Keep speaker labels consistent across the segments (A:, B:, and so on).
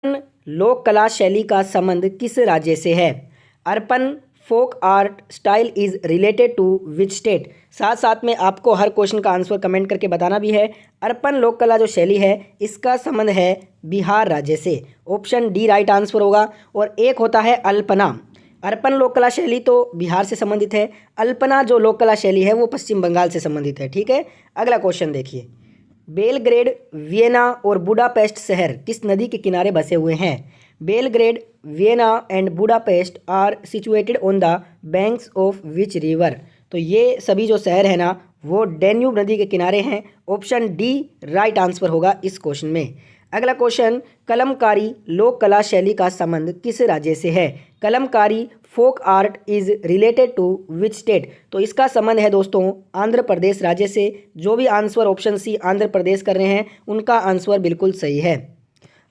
A: लोक कला शैली का संबंध किस राज्य से है? Arpan folk art style is related to which state? साथ साथ में आपको हर क्वेश्चन का आंसर कमेंट करके बताना भी है। अर्पण लोक कला जो शैली है इसका संबंध है बिहार राज्य से। ऑप्शन डी राइट आंसर होगा। और एक होता है अल्पना। अर्पण लोक कला शैली तो बिहार से संबंधित है, अल्पना जो लोक कला शैली है वो पश्चिम बंगाल से संबंधित है। ठीक है, अगला क्वेश्चन देखिए। बेलग्रेड, वियना और बुडापेस्ट शहर किस नदी के किनारे बसे हुए हैं? Belgrade, Vienna and Budapest are situated on the banks of which river? तो ये सभी जो शहर है ना वो डैन्यूब नदी के किनारे हैं। ऑप्शन डी राइट आंसर होगा इस क्वेश्चन में। अगला क्वेश्चन, कलमकारी लोक कला शैली का संबंध किस राज्य से है? Kalamkari folk art is related to which state? तो इसका संबंध है दोस्तों आंध्र प्रदेश राज्य से। जो भी answer option C Andhra Pradesh कर रहे हैं उनका आंसर बिल्कुल सही है।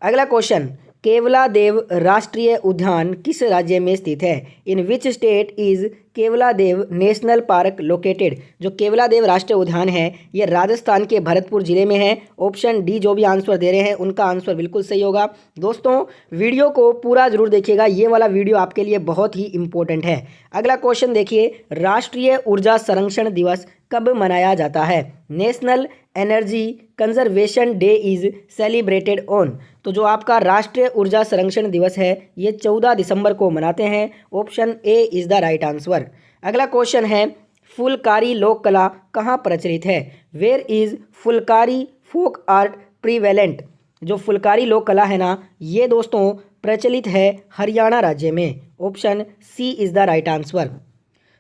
A: अगला क्वेश्चन, केवलादेव राष्ट्रीय उद्यान किस राज्य में स्थित है? In which state is Keoladeo national park located? जो केवलादेव राष्ट्रीय उद्यान है ये राजस्थान के भरतपुर जिले में है। ऑप्शन डी जो भी आंसर दे रहे हैं उनका आंसर बिल्कुल सही होगा। दोस्तों वीडियो को पूरा जरूर देखिएगा, ये वाला वीडियो आपके लिए बहुत ही इंपॉर्टेंट है। अगला क्वेश्चन देखिए, राष्ट्रीय ऊर्जा संरक्षण दिवस कब मनाया जाता है? National energy conservation day is celebrated on? तो जो आपका राष्ट्रीय ऊर्जा संरक्षण दिवस है ये 14 दिसंबर को मनाते हैं। Option A is the right answer. अगला क्वेश्चन है, फुलकारी लोक कला कहाँ प्रचलित है? Where is Phulkari folk art prevalent? जो फुलकारी लोक कला है ना ये दोस्तों प्रचलित है हरियाणा राज्य में। Option C is the right answer.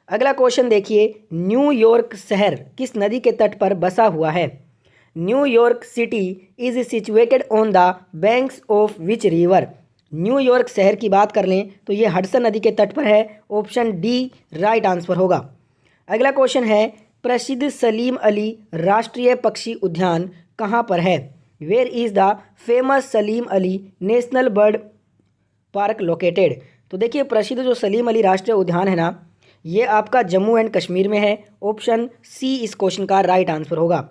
A: अगला क्वेश्चन देखिए, न्यूयॉर्क शहर किस नदी के तट पर बसा हुआ है? New York city is situated on the banks of which river? New York शहर की बात कर लें तो ये हडसन नदी के तट पर है। ऑप्शन डी राइट आंसर होगा। अगला क्वेश्चन है, प्रसिद्ध सलीम अली राष्ट्रीय पक्षी उद्यान कहाँ पर है? Where is the famous Salim Ali national bird park located? तो देखिए प्रसिद्ध जो सलीम अली राष्ट्रीय उद्यान है ना ये आपका जम्मू एंड कश्मीर में है। ऑप्शन सी इस क्वेश्चन का राइट आंसर होगा।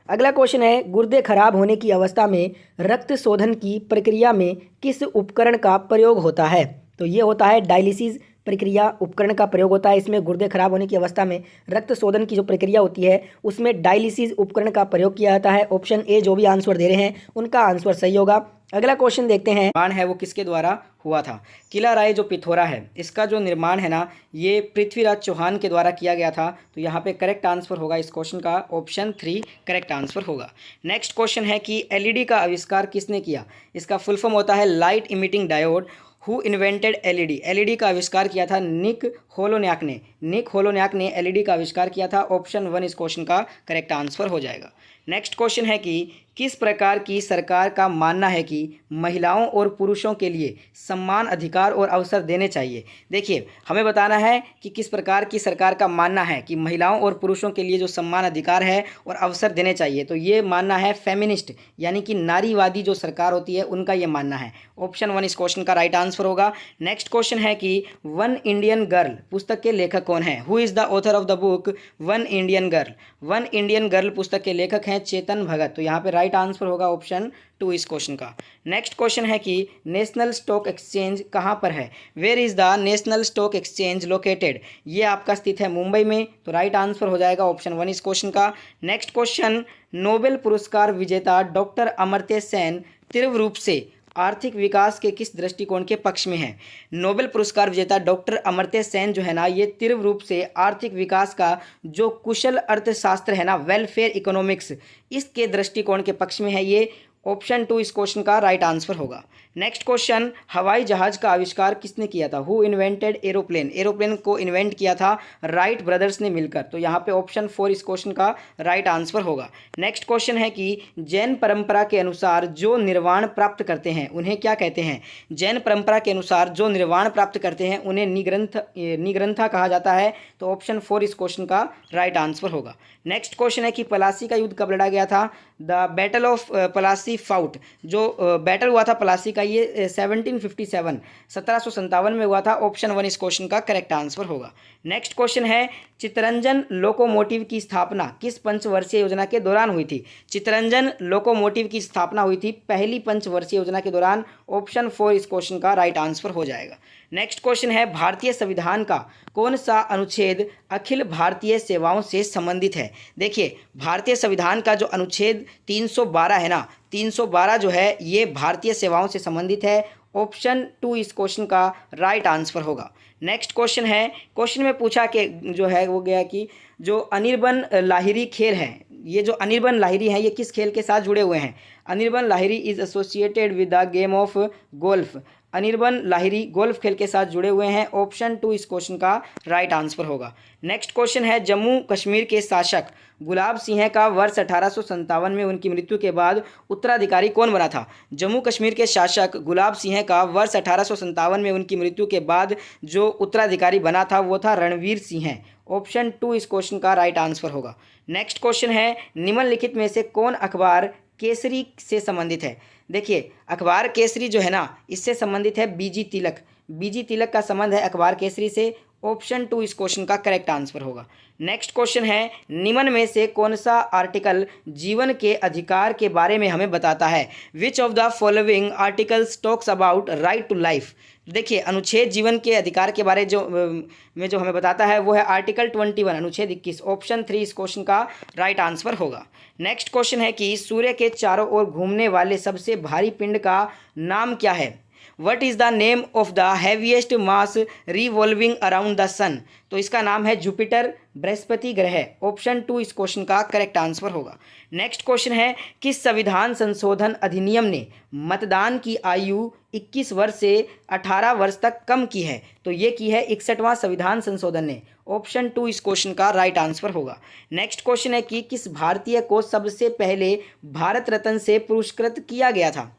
A: अगला क्वेश्चन है, गुर्दे खराब होने की अवस्था में रक्त शोधन की प्रक्रिया में किस उपकरण का प्रयोग होता है? तो ये होता है डायलिसिस प्रक्रिया उपकरण का प्रयोग होता है। इसमें गुर्दे खराब होने की अवस्था में रक्त शोधन की जो प्रक्रिया होती है उसमें डायलिसिस उपकरण का प्रयोग किया जाता है। ऑप्शन ए जो भी आंसर दे रहे हैं उनका आंसर सही होगा। अगला क्वेश्चन देखते हैं, निर्माण है वो किसके द्वारा हुआ था? किला राय जो पिथौरा है इसका जो निर्माण है ना ये पृथ्वीराज चौहान के द्वारा किया गया था। तो यहाँ पे करेक्ट आंसर होगा इस क्वेश्चन का। ऑप्शन 3 करेक्ट आंसर होगा। नेक्स्ट क्वेश्चन है कि एलईडी का आविष्कार किसने किया? इसका फुल फॉर्म होता है light emitting diode. Who invented LED? LED का आविष्कार किया था निक होलोन्याक ने। निक होलोन्याक ने एलईडी का आविष्कार किया था। ऑप्शन 1 इस क्वेश्चन का करेक्ट आंसर हो जाएगा। नेक्स्ट क्वेश्चन है कि किस प्रकार की सरकार का मानना है कि महिलाओं और पुरुषों के लिए समान अधिकार और अवसर देने चाहिए? देखिए हमें बताना है कि किस प्रकार की सरकार का मानना है कि महिलाओं और पुरुषों के लिए जो समान अधिकार है और अवसर देने चाहिए। तो ये मानना है फेमिनिस्ट यानी कि नारीवादी जो सरकार होती है उनका ये मानना है। ऑप्शन 1 इस क्वेश्चन का राइट आंसर होगा। नेक्स्ट क्वेश्चन है कि वन इंडियन गर्ल पुस्तक के लेखक कौन है? Who is the author of the book one Indian girl? One Indian girl पुस्तक के लेखक हैं चेतन भगत। तो यहाँ पे राइट आंसर होगा ऑप्शन 2 इस क्वेश्चन का। नेक्स्ट क्वेश्चन है कि नेशनल स्टॉक एक्सचेंज कहाँ पर है? Where is the national stock exchange located? ये आपका स्थित है मुंबई में। तो राइट आंसर हो जाएगा ऑप्शन 1 इस क्वेश्चन का। नेक्स्ट क्वेश्चन, नोबेल पुरस्कार विजेता डॉक्टर अमर्त्य सेन तीव्र रूप से आर्थिक विकास के किस दृष्टिकोण के पक्ष में है? नोबेल पुरस्कार विजेता डॉक्टर अमर्त्य सेन जो है ना ये तीव्र रूप से आर्थिक विकास का जो कुशल अर्थशास्त्र है ना वेलफेयर इकोनॉमिक्स इसके दृष्टिकोण के पक्ष में है। ये ऑप्शन 2 इस क्वेश्चन का राइट आंसर होगा। नेक्स्ट क्वेश्चन, हवाई जहाज का आविष्कार किसने किया था? Who invented aeroplane? एरोप्लेन को इन्वेंट किया था राइट ब्रदर्स ने मिलकर। तो यहाँ पे ऑप्शन 4 इस क्वेश्चन का राइट आंसर होगा। नेक्स्ट क्वेश्चन है कि जैन परंपरा के अनुसार जो निर्वाण प्राप्त करते हैं उन्हें क्या कहते हैं? जैन परंपरा के अनुसार जो निर्वाण प्राप्त करते हैं उन्हें निग्रंथा कहा जाता है। तो ऑप्शन 4 इस क्वेश्चन का राइट आंसर होगा। नेक्स्ट क्वेश्चन है कि पलासी का युद्ध कब लड़ा गया था? The battle of Plassey fought, जो बैटल हुआ था पलासी का, ये 1757 1757 में हुआ था। ऑप्शन 1 इस क्वेश्चन का करेक्ट आंसर होगा। नेक्स्ट क्वेश्चन है, चित्तरंजन लोकोमोटिव की स्थापना किस पंचवर्षीय योजना के दौरान हुई थी? चित्तरंजन लोकोमोटिव की स्थापना हुई थी पहली पंचवर्षीय योजना के दौरान। ऑप्शन 4 इस क्वेश्चन का राइट आंसर हो जाएगा। नेक्स्ट क्वेश्चन है, भारतीय संविधान का कौन सा अनुच्छेद अखिल भारतीय सेवाओं से संबंधित है? देखिए, भारतीय संविधान का जो अनुच्छेद 312 है ना, 312 जो है ये भारतीय सेवाओं से संबंधित है। ऑप्शन 2 इस क्वेश्चन का राइट आंसर होगा। नेक्स्ट क्वेश्चन है, क्वेश्चन में पूछा कि जो है वो गया कि जो अनिर्बन लाहिरी खेल हैं, ये जो अनिर्बन लाहिरी हैं ये किस खेल के साथ जुड़े हुए हैं? Anirban Lahiri is associated with the game of golf. Anirban Lahiri golf खेल के साथ जुड़े हुए हैं। ऑप्शन 2 इस क्वेश्चन का राइट आंसर होगा। नेक्स्ट क्वेश्चन है, जम्मू कश्मीर के शासक गुलाब सिंह का वर्ष 1857 में उनकी मृत्यु के बाद उत्तराधिकारी कौन बना था? जम्मू कश्मीर के शासक गुलाब सिंह का वर्ष 1857 में उनकी मृत्यु के बाद जो उत्तराधिकारी बना था वो था रणवीर सिंह। ऑप्शन 2 इस क्वेश्चन का राइट आंसर होगा। नेक्स्ट क्वेश्चन है, निम्नलिखित में से कौन अखबार केसरी से संबंधित है? देखिए, अखबार केसरी जो है ना, इससे संबंधित है बीजी तिलक। बीजी तिलक का संबंध है अखबार केसरी से। ऑप्शन 2 इस क्वेश्चन का करेक्ट आंसर होगा। नेक्स्ट क्वेश्चन है, निम्न में से कौन सा आर्टिकल जीवन के अधिकार के बारे में हमें बताता है? Which of the following articles talks about right to life? देखिए, अनुच्छेद जीवन के अधिकार के बारे में जो हमें बताता है वो है आर्टिकल 21, अनुच्छेद 21। ऑप्शन 3 इस क्वेश्चन का राइट आंसर होगा। नेक्स्ट क्वेश्चन है कि सूर्य के चारों ओर घूमने वाले सबसे भारी पिंड का नाम क्या है? What is the name of the heaviest mass revolving around the sun? तो इसका नाम है जुपिटर, बृहस्पति ग्रह। ऑप्शन 2 इस क्वेश्चन का करेक्ट आंसर होगा। नेक्स्ट क्वेश्चन है, किस संविधान संशोधन अधिनियम ने मतदान की आयु 21 वर्ष से 18 वर्ष तक कम की है? तो ये की है 61वां संविधान संशोधन ने। ऑप्शन 2 इस क्वेश्चन का राइट आंसर होगा। नेक्स्ट क्वेश्चन है कि किस भारतीय को सबसे पहले भारत रत्न से पुरस्कृत किया गया था?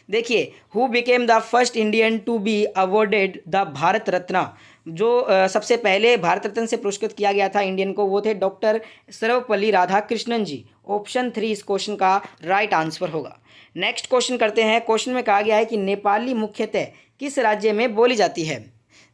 A: देखिए, who became the first Indian to be awarded the Bharat Ratna? जो सबसे पहले भारत रत्न से पुरस्कृत किया गया था इंडियन को, वो थे डॉक्टर सर्वपल्ली राधाकृष्णन जी। ऑप्शन 3 इस क्वेश्चन का राइट आंसर होगा। नेक्स्ट क्वेश्चन करते हैं। क्वेश्चन में कहा गया है कि नेपाली मुख्यतः किस राज्य में बोली जाती है?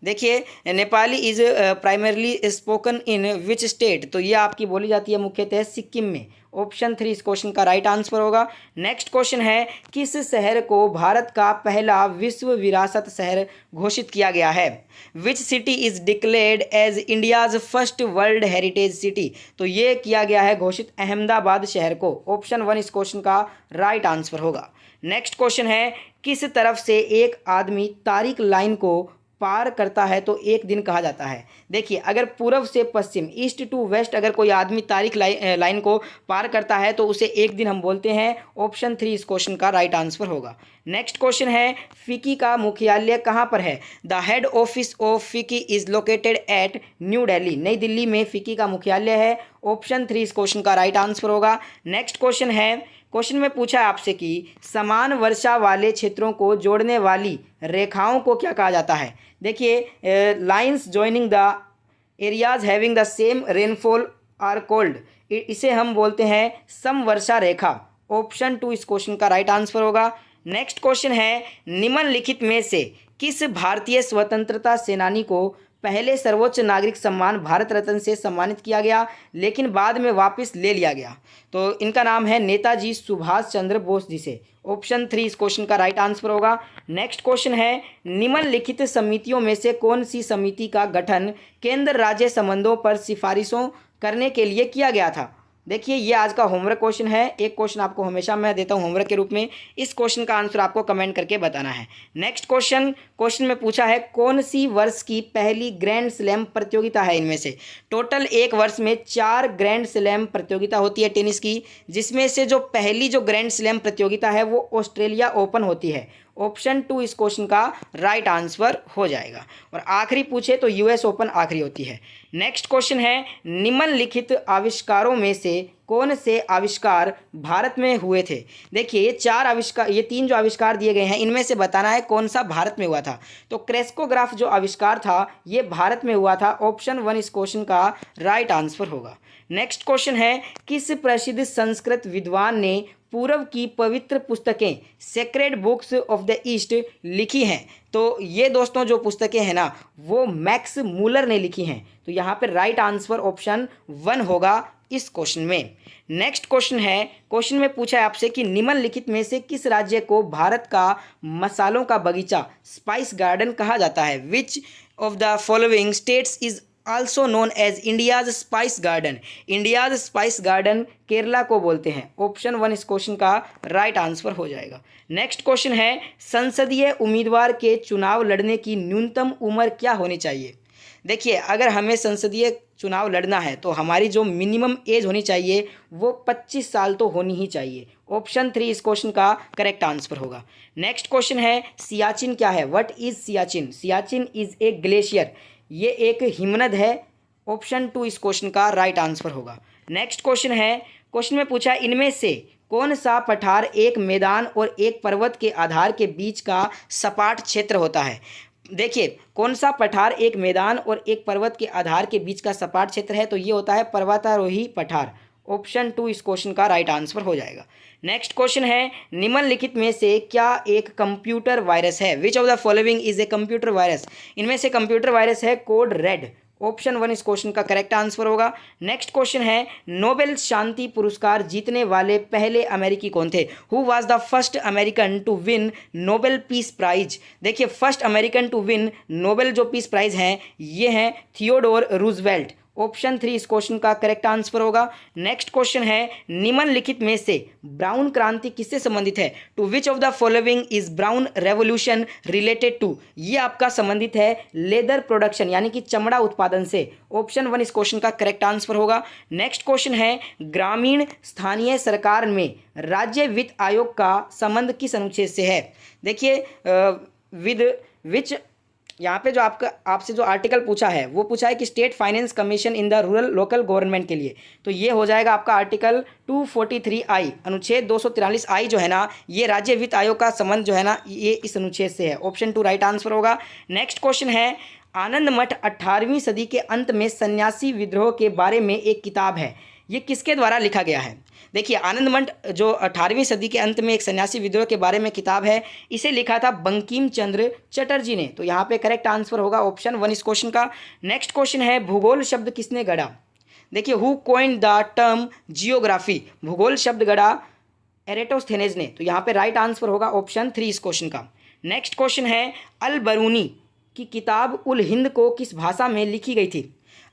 A: देखिए, Nepali is primarily spoken in which state? तो ये आपकी बोली जाती है मुख्यतः सिक्किम में। ऑप्शन 3 इस क्वेश्चन का राइट आंसर होगा। नेक्स्ट क्वेश्चन है, किस शहर को भारत का पहला विश्व विरासत शहर घोषित किया गया है? Which city is declared as India's first world heritage city? तो ये किया गया है घोषित अहमदाबाद शहर को। ऑप्शन 1 इस क्वेश्चन का राइट आंसर होगा। नेक्स्ट क्वेश्चन है, किस तरफ से एक आदमी तारिक लाइन को पार करता है तो एक दिन कहा जाता है? देखिए, अगर पूर्व से पश्चिम, ईस्ट टू वेस्ट, अगर कोई आदमी तारिक लाइन को पार करता है तो उसे एक दिन हम बोलते हैं। ऑप्शन 3 इस क्वेश्चन का राइट आंसर होगा। नेक्स्ट क्वेश्चन है, फिकी का मुख्यालय कहाँ पर है? द हेड ऑफिस ऑफ फिकी is located at new Delhi. नई दिल्ली में फिकी का मुख्यालय है। ऑप्शन 3 इस क्वेश्चन का राइट आंसर होगा। नेक्स्ट क्वेश्चन है, क्वेश्चन में पूछा है आपसे कि समान वर्षा वाले क्षेत्रों को जोड़ने वाली रेखाओं को क्या कहा जाता है? देखिए, lines joining the areas having the same rainfall are called. इसे हम बोलते हैं समवर्षा रेखा। ऑप्शन 2 इस क्वेश्चन का राइट आंसर होगा। नेक्स्ट क्वेश्चन है, निम्नलिखित में से किस भारतीय स्वतंत्रता सेनानी को पहले सर्वोच्च नागरिक सम्मान भारत रत्न से सम्मानित किया गया लेकिन बाद में वापस ले लिया गया? तो इनका नाम है नेताजी सुभाष चंद्र बोस जी से। ऑप्शन 3 इस क्वेश्चन का राइट आंसर होगा। नेक्स्ट क्वेश्चन है, निम्नलिखित समितियों में से कौन सी समिति का गठन केंद्र राज्य संबंधों पर सिफारिशों करने के लिए किया गया था? देखिए, ये आज का होमवर्क क्वेश्चन है। एक क्वेश्चन आपको हमेशा मैं देता हूँ होमवर्क के रूप में। इस क्वेश्चन का आंसर आपको कमेंट करके बताना है। नेक्स्ट क्वेश्चन में पूछा है, कौन सी वर्ष की पहली ग्रैंड स्लैम प्रतियोगिता है? इनमें से टोटल एक वर्ष में 4 ग्रैंड स्लैम प्रतियोगिता होती है टेनिस की, जिसमें से जो पहली जो ग्रैंड स्लैम प्रतियोगिता है वो ऑस्ट्रेलिया ओपन होती है। ऑप्शन 2 इस क्वेश्चन का राइट आंसर हो जाएगा। और आखिरी पूछे तो यूएस ओपन आखिरी होती है। नेक्स्ट क्वेश्चन है, निम्नलिखित आविष्कारों में से कौन से आविष्कार भारत में हुए थे? देखिए, ये 3 जो आविष्कार दिए गए हैं इनमें से बताना है कौन सा भारत में हुआ था। तो क्रेस्कोग्राफ जो आविष्कार था ये भारत में हुआ था। ऑप्शन 1 इस क्वेश्चन का राइट आंसर होगा। नेक्स्ट क्वेश्चन है, किस प्रसिद्ध संस्कृत विद्वान ने पूर्व की पवित्र पुस्तकें sacred books of the east लिखी हैं? तो ये दोस्तों जो पुस्तकें हैं ना वो मैक्स मूलर ने लिखी हैं। तो यहाँ पे राइट आंसर ऑप्शन 1 होगा इस क्वेश्चन में। नेक्स्ट क्वेश्चन है, क्वेश्चन में पूछा है आपसे कि निम्नलिखित में से किस राज्य को भारत का मसालों का बगीचा स्पाइस गार्डन कहा जाता है? Which of the following states is also known as India's spice garden? India's spice garden Kerala को बोलते हैं। ऑप्शन 1 इस क्वेश्चन का राइट आंसर हो जाएगा। नेक्स्ट क्वेश्चन है, संसदीय उम्मीदवार के चुनाव लड़ने की न्यूनतम उम्र क्या होनी चाहिए? देखिए, अगर हमें संसदीय चुनाव लड़ना है तो हमारी जो मिनिमम एज होनी चाहिए वो 25 साल तो होनी ही चाहिए। ऑप्शन 3 इस क्वेश्चन का करेक्ट आंसर होगा। नेक्स्ट क्वेश्चन है, सियाचिन क्या है? What is Siachen? Siachen is a glacier, ये एक हिमनद है। ऑप्शन 2 इस क्वेश्चन का राइट आंसर होगा। नेक्स्ट क्वेश्चन है, क्वेश्चन में पूछा इनमें से कौन सा पठार एक मैदान और एक पर्वत के आधार के बीच का सपाट क्षेत्र होता है? देखिए, कौन सा पठार एक मैदान और एक पर्वत के आधार के बीच का सपाट क्षेत्र है? तो ये होता है पर्वतारोही पठार। ऑप्शन 2 इस क्वेश्चन का राइट आंसर हो जाएगा। नेक्स्ट क्वेश्चन है, निम्नलिखित में से क्या एक कंप्यूटर वायरस है? Which of the following is a computer virus? इनमें से कंप्यूटर वायरस है कोड रेड। ऑप्शन 1 इस क्वेश्चन का करेक्ट आंसर होगा। नेक्स्ट क्वेश्चन है, नोबेल शांति पुरस्कार जीतने वाले पहले अमेरिकी कौन थे? Who was the first American to win Nobel peace prize? देखिए, first American to win Nobel जो पीस प्राइज हैं ये हैं थियोडोर रूजवेल्ट। ऑप्शन 3 इस क्वेश्चन का करेक्ट आंसर होगा। नेक्स्ट क्वेश्चन है, निम्नलिखित में से ब्राउन क्रांति किससे संबंधित है? To which of the following is brown revolution related to? ये आपका संबंधित है लेदर प्रोडक्शन यानी कि चमड़ा उत्पादन से। ऑप्शन 1 इस क्वेश्चन का करेक्ट आंसर होगा। नेक्स्ट क्वेश्चन है, ग्रामीण स्थानीय सरकार में राज्य वित्त आयोग का संबंध किस अनुच्छेद से है? देखिए, विद विच यहाँ पे जो आपसे जो आर्टिकल पूछा है वो पूछा है कि state finance commission in the rural local government के लिए, तो ये हो जाएगा आपका आर्टिकल 243I, अनुच्छेद 243I जो है ना ये राज्य वित्त आयोग का संबंध जो है ना ये इस अनुच्छेद से है। ऑप्शन 2 राइट आंसर होगा। नेक्स्ट क्वेश्चन है, आनंद मठ 18वीं सदी के अंत में सन्यासी विद्रोह के बारे में एक किताब है, ये किसके द्वारा लिखा गया है? देखिए, आनंद मठ जो 18वीं सदी के अंत में एक सन्यासी विद्रोह के बारे में किताब है, इसे लिखा था बंकिम चंद्र चटर्जी ने। तो यहाँ पे करेक्ट आंसर होगा ऑप्शन 1 इस क्वेश्चन का। नेक्स्ट क्वेश्चन है, भूगोल शब्द किसने गढ़ा? देखिए, who coined the term geography? भूगोल शब्द गढ़ा एरेटोस्थेनेज ने। तो यहाँ पे राइट आंसर होगा ऑप्शन 3 इस क्वेश्चन का। नेक्स्ट क्वेश्चन है, अल बरूनी की किताब उल हिंद को किस भाषा में लिखी गई थी?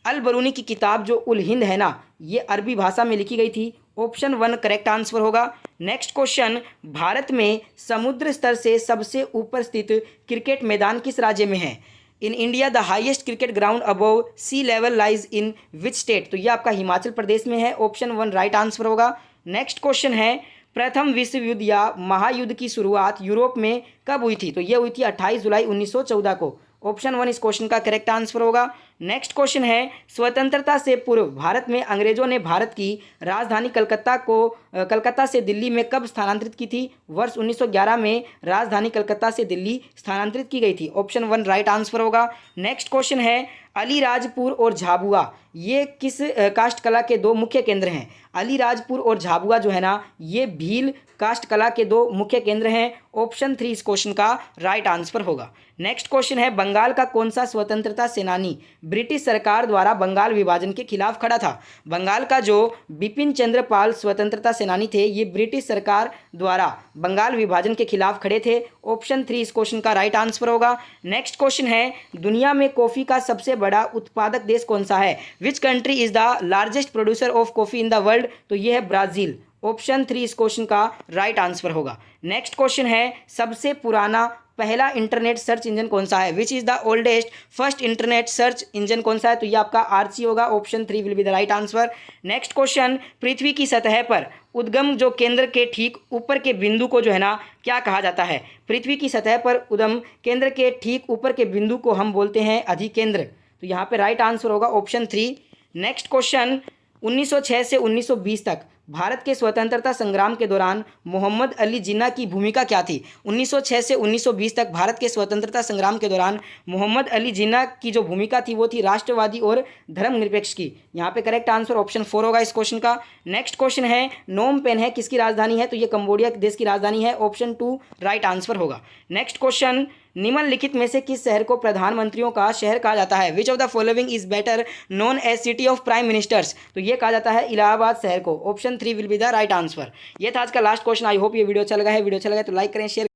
A: अल बरूनी की किताब जो उल हिंद है ना ये अरबी भाषा में लिखी गई थी। ऑप्शन 1 करेक्ट आंसर होगा। नेक्स्ट क्वेश्चन, भारत में समुद्र स्तर से सबसे ऊपर स्थित क्रिकेट मैदान किस राज्य में है? In India the highest cricket ground above sea level lies in which state? तो ये आपका हिमाचल प्रदेश में है। ऑप्शन 1 राइट आंसर होगा। नेक्स्ट क्वेश्चन है, प्रथम विश्व युद्ध या महायुद्ध की शुरुआत यूरोप में कब हुई थी? तो ये हुई थी 28 जुलाई 1914 को। ऑप्शन 1 इस क्वेश्चन का करेक्ट आंसर होगा। नेक्स्ट क्वेश्चन है, स्वतंत्रता से पूर्व भारत में अंग्रेजों ने भारत की राजधानी कलकत्ता से दिल्ली में कब स्थानांतरित की थी? वर्ष 1911 में राजधानी कलकत्ता से दिल्ली स्थानांतरित की गई थी। ऑप्शन 1 राइट आंसर होगा। नेक्स्ट क्वेश्चन है, अलीराजपुर और झाबुआ ये किस काष्ठ कला के दो मुख्य केंद्र हैं? अलीराजपुर और झाबुआ जो है ना ये भील काष्ठ कला के दो मुख्य केंद्र हैं। ऑप्शन 3 इस क्वेश्चन का राइट आंसर होगा। नेक्स्ट क्वेश्चन है, बंगाल का कौन सा स्वतंत्रता सेनानी ब्रिटिश सरकार द्वारा बंगाल विभाजन के खिलाफ खड़ा था? बंगाल का जो बिपिन चंद्र पाल स्वतंत्रता सेनानी थे ये ब्रिटिश सरकार द्वारा बंगाल विभाजन के खिलाफ खड़े थे। ऑप्शन 3 इस क्वेश्चन का राइट आंसर होगा। नेक्स्ट क्वेश्चन है, दुनिया में कॉफी का सबसे बड़ा उत्पादक देश कौन सा है? Which country is the largest producer of coffee in the world? तो ये है ब्राजील। ऑप्शन 3 इस क्वेश्चन का राइट आंसर होगा। नेक्स्ट क्वेश्चन है, सबसे पुराना पहला इंटरनेट सर्च इंजन कौन सा है? Which is the oldest first internet search engine कौन सा है? तो ये आपका आर्ची होगा। Option 3 will be the right answer. Next question, पृथ्वी की सतह पर उद्गम जो केंद्र के ठीक ऊपर के बिंदु को जो है ना क्या कहा जाता है? पृथ्वी की सतह पर उद्गम केंद्र के ठीक ऊपर के बिंदु को हम बोलते हैं अधिकेंद्र। तो यहाँ पे राइट आंसर होगा ऑप्शन 3। नेक्स्ट क्वेश्चन, 1906 से 1920 तक भारत के स्वतंत्रता संग्राम के दौरान मोहम्मद अली जिन्ना की भूमिका क्या थी? 1906 से 1920 तक भारत के स्वतंत्रता संग्राम के दौरान मोहम्मद अली जिन्ना की जो भूमिका थी वो थी राष्ट्रवादी और धर्मनिरपेक्ष की। यहाँ पे करेक्ट आंसर ऑप्शन 4 होगा इस क्वेश्चन का। नेक्स्ट क्वेश्चन है, नोम पेन है किसकी राजधानी है? तो ये कंबोडिया देश की राजधानी है, ऑप्शन 2 राइट आंसर होगा। नेक्स्ट क्वेश्चन, निम्नलिखित में से किस शहर को प्रधानमंत्रियों का शहर कहा जाता है? Which of the following is better known as city of prime ministers? तो ये कहा जाता है इलाहाबाद शहर को, option 3 will be the right answer. ये था आज का लास्ट क्वेश्चन। आई होप ये वीडियो अच्छा लगा है। वीडियो अच्छा लगा तो लाइक करें, शेयर